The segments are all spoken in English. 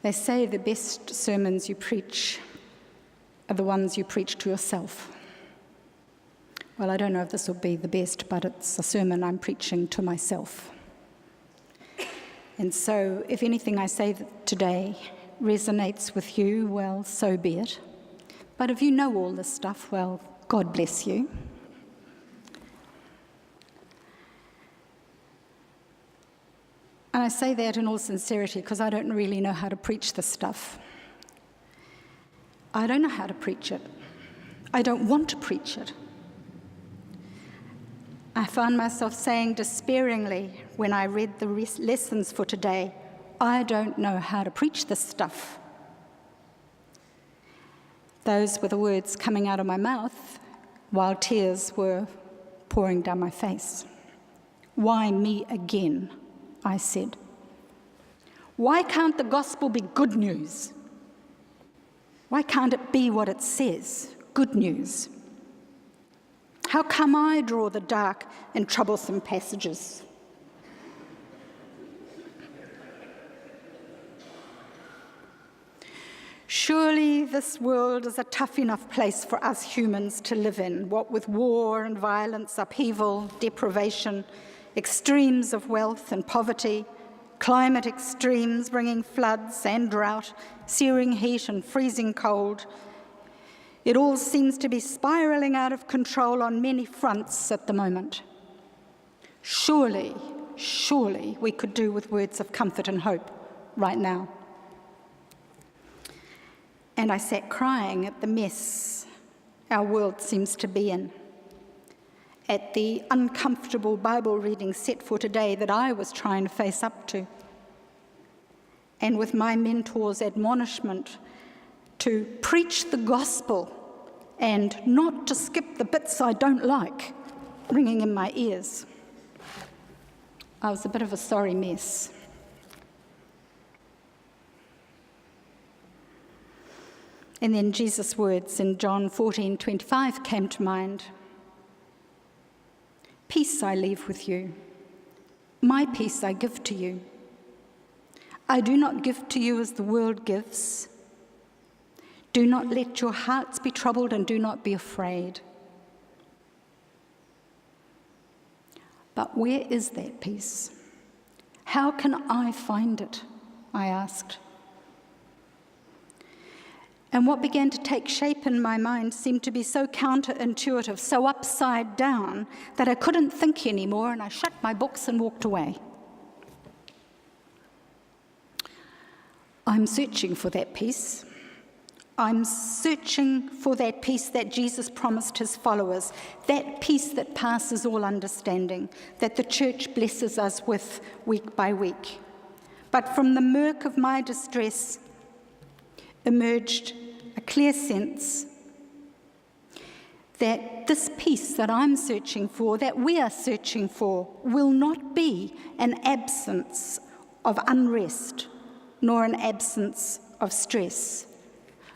They say the best sermons you preach are the ones you preach to yourself. Well, I don't know if this will be the best, but it's a sermon I'm preaching to myself. And so if anything I say today resonates with you, well, so be it. But if you know all this stuff, well, God bless you. And I say that in all sincerity because I don't really know how to preach this stuff. I don't know how to preach it. I don't want to preach it. I found myself saying despairingly when I read the lessons for today, I don't know how to preach this stuff. Those were the words coming out of my mouth while tears were pouring down my face. Why me again? I said. Why can't the gospel be good news? Why can't it be what it says, good news? How come I draw the dark and troublesome passages? Surely this world is a tough enough place for us humans to live in, what with war and violence, upheaval, deprivation, extremes of wealth and poverty, climate extremes bringing floods and drought, searing heat and freezing cold. It all seems to be spiraling out of control on many fronts at the moment. Surely we could do with words of comfort and hope right now. And I sat crying at the mess our world seems to be in, at the uncomfortable Bible reading set for today that I was trying to face up to, and with my mentor's admonishment to preach the gospel and not to skip the bits I don't like ringing in my ears. I was a bit of a sorry mess. And then Jesus' words in John 14:25 came to mind. Peace I leave with you. My peace I give to you. I do not give to you as the world gives. Do not let your hearts be troubled and do not be afraid. But where is that peace? How can I find it? I asked. And what began to take shape in my mind seemed to be so counterintuitive, so upside down, that I couldn't think anymore, and I shut my books and walked away. I'm searching for that peace. I'm searching for that peace that Jesus promised his followers, that peace that passes all understanding, that the church blesses us with week by week. But from the murk of my distress emerged a clear sense that this peace that I'm searching for, that we are searching for, will not be an absence of unrest, nor an absence of stress,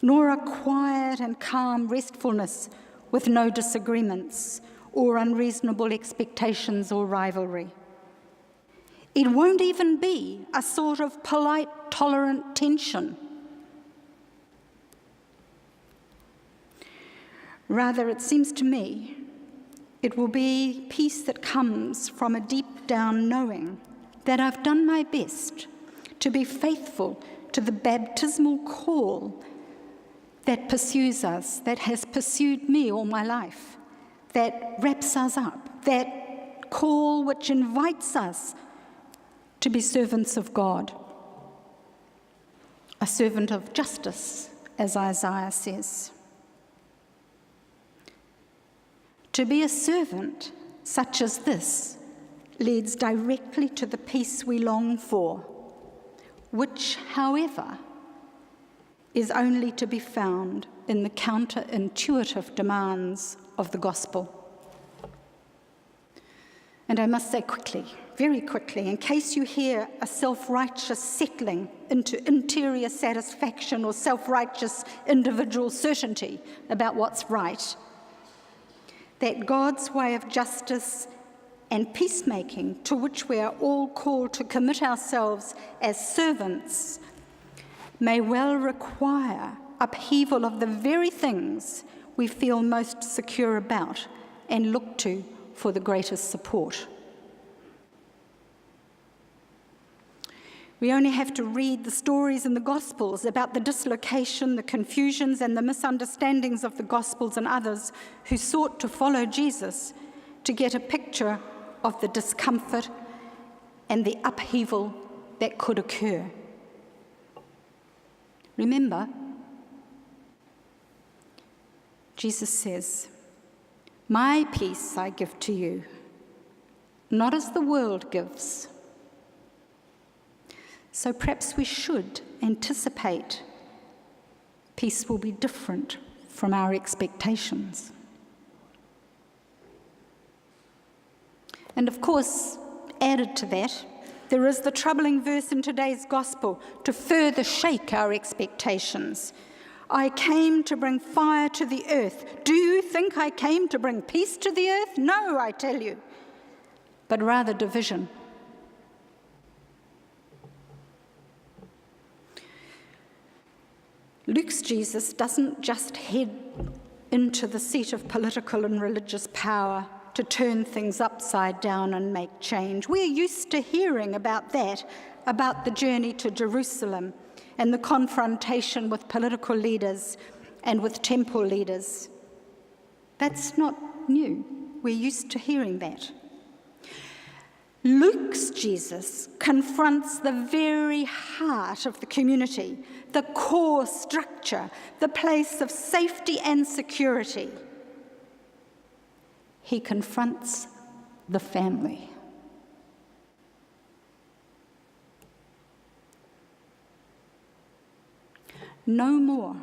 nor a quiet and calm restfulness with no disagreements or unreasonable expectations or rivalry. It won't even be a sort of polite, tolerant tension. Rather, it seems to me, it will be peace that comes from a deep down knowing that I've done my best to be faithful to the baptismal call that pursues us, that has pursued me all my life, that wraps us up, that call which invites us to be servants of God, a servant of justice, as Isaiah says. To be a servant such as this leads directly to the peace we long for, which, however, is only to be found in the counterintuitive demands of the gospel. And I must say quickly, very quickly, in case you hear a self-righteous settling into interior satisfaction or self-righteous individual certainty about what's right, that God's way of justice and peacemaking, to which we are all called to commit ourselves as servants, may well require upheaval of the very things we feel most secure about and look to for the greatest support. We only have to read the stories in the Gospels about the dislocation, the confusions, and the misunderstandings of the Gospels and others who sought to follow Jesus to get a picture of the discomfort and the upheaval that could occur. Remember, Jesus says, "My peace I give to you, not as the world gives." So perhaps we should anticipate peace will be different from our expectations. And of course, added to that, there is the troubling verse in today's gospel to further shake our expectations. "I came to bring fire to the earth. Do you think I came to bring peace to the earth? No, I tell you, but rather division." Luke's Jesus doesn't just head into the seat of political and religious power to turn things upside down and make change. We're used to hearing about that, about the journey to Jerusalem and the confrontation with political leaders and with temple leaders. That's not new. We're used to hearing that. Luke's Jesus confronts the very heart of the community, the core structure, the place of safety and security. He confronts the family. No more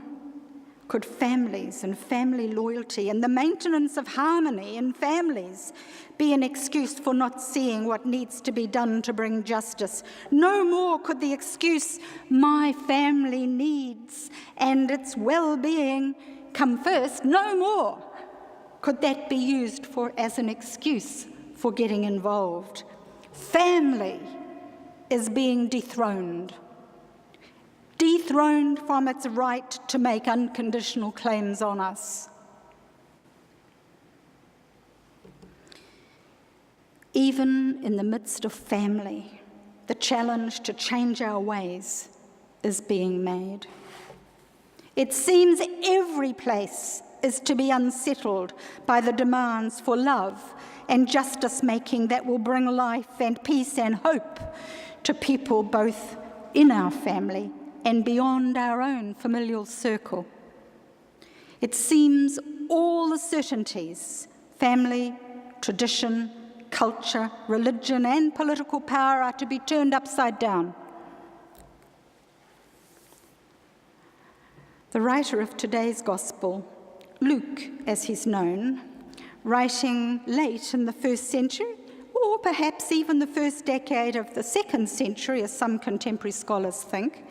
could families and family loyalty and the maintenance of harmony in families be an excuse for not seeing what needs to be done to bring justice. No more could the excuse, "my family needs and its well-being come first," no more could that be used as an excuse for getting involved. Family is being dethroned from its right to make unconditional claims on us. Even in the midst of family, the challenge to change our ways is being made. It seems every place is to be unsettled by the demands for love and justice-making that will bring life and peace and hope to people both in our family and beyond our own familial circle. It seems all the certainties, family, tradition, culture, religion, and political power are to be turned upside down. The writer of today's gospel, Luke, as he's known, writing late in the 1st century, or perhaps even the first decade of the 2nd century, as some contemporary scholars think,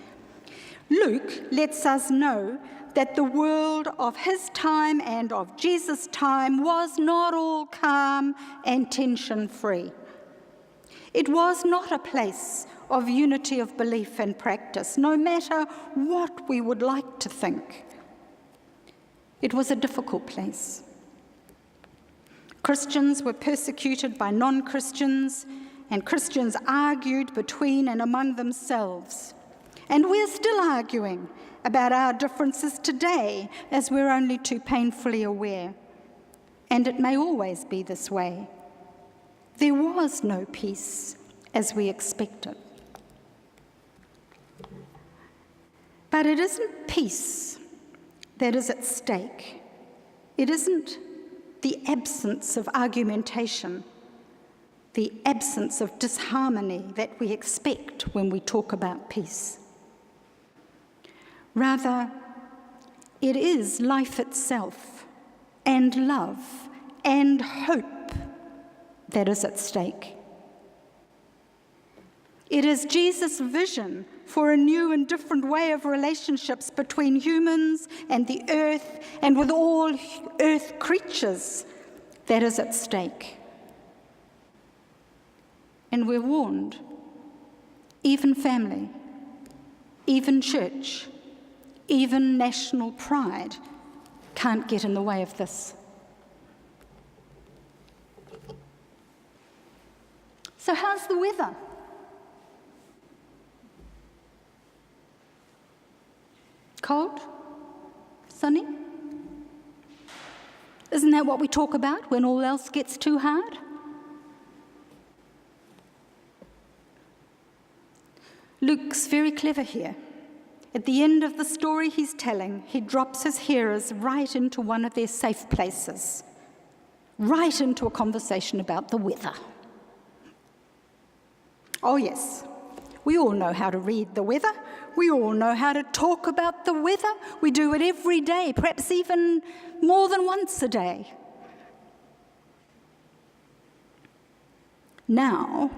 Luke lets us know that the world of his time and of Jesus' time was not all calm and tension-free. It was not a place of unity of belief and practice, no matter what we would like to think. It was a difficult place. Christians were persecuted by non-Christians, and Christians argued between and among themselves. And we're still arguing about our differences today, as we're only too painfully aware. And it may always be this way. There was no peace as we expected. But it isn't peace that is at stake. It isn't the absence of argumentation, the absence of disharmony that we expect when we talk about peace. Rather, it is life itself and love and hope that is at stake. It is Jesus' vision for a new and different way of relationships between humans and the earth and with all earth creatures that is at stake. And we're warned, even family, even church, even national pride can't get in the way of this. So how's the weather? Cold? Sunny? Isn't that what we talk about when all else gets too hard? Luke's very clever here. At the end of the story he's telling, he drops his hearers right into one of their safe places, right into a conversation about the weather. Oh yes, we all know how to read the weather. We all know how to talk about the weather. We do it every day, perhaps even more than once a day. Now,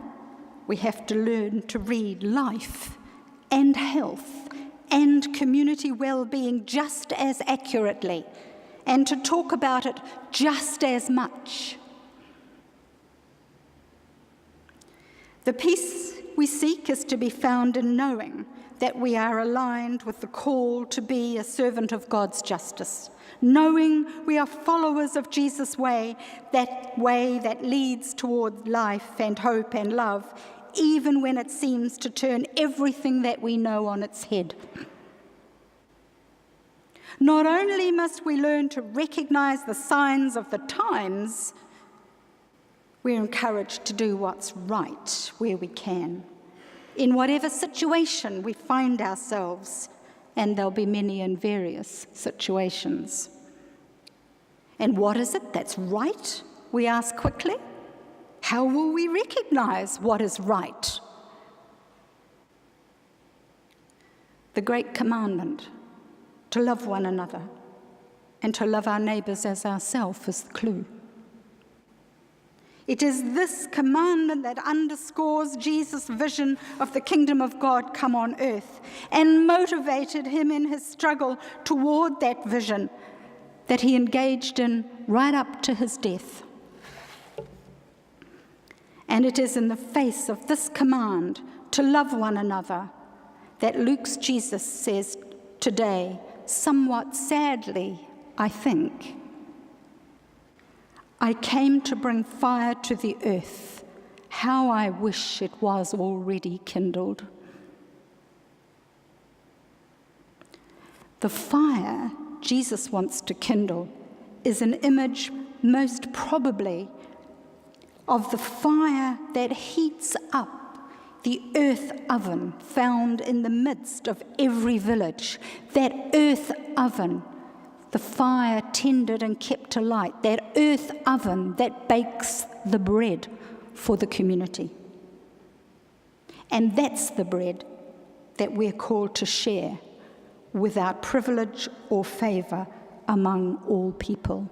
we have to learn to read life and health and community well-being just as accurately, and to talk about it just as much. The peace we seek is to be found in knowing that we are aligned with the call to be a servant of God's justice, knowing we are followers of Jesus' way that leads toward life and hope and love, even when it seems to turn everything that we know on its head. Not only must we learn to recognize the signs of the times, we're encouraged to do what's right where we can, in whatever situation we find ourselves, and there'll be many and various situations. And what is it that's right? We ask quickly. How will we recognize what is right? The great commandment, to love one another and to love our neighbours as ourselves, is the clue. It is this commandment that underscores Jesus' vision of the kingdom of God come on earth and motivated him in his struggle toward that vision that he engaged in right up to his death. And it is in the face of this command to love one another that Luke's Jesus says today, somewhat sadly, I think, I came to bring fire to the earth. How I wish it was already kindled. The fire Jesus wants to kindle is an image most probably of the fire that heats up the earth oven found in the midst of every village. That earth oven, the fire tended and kept alight, that earth oven that bakes the bread for the community. And that's the bread that we're called to share without privilege or favour among all people.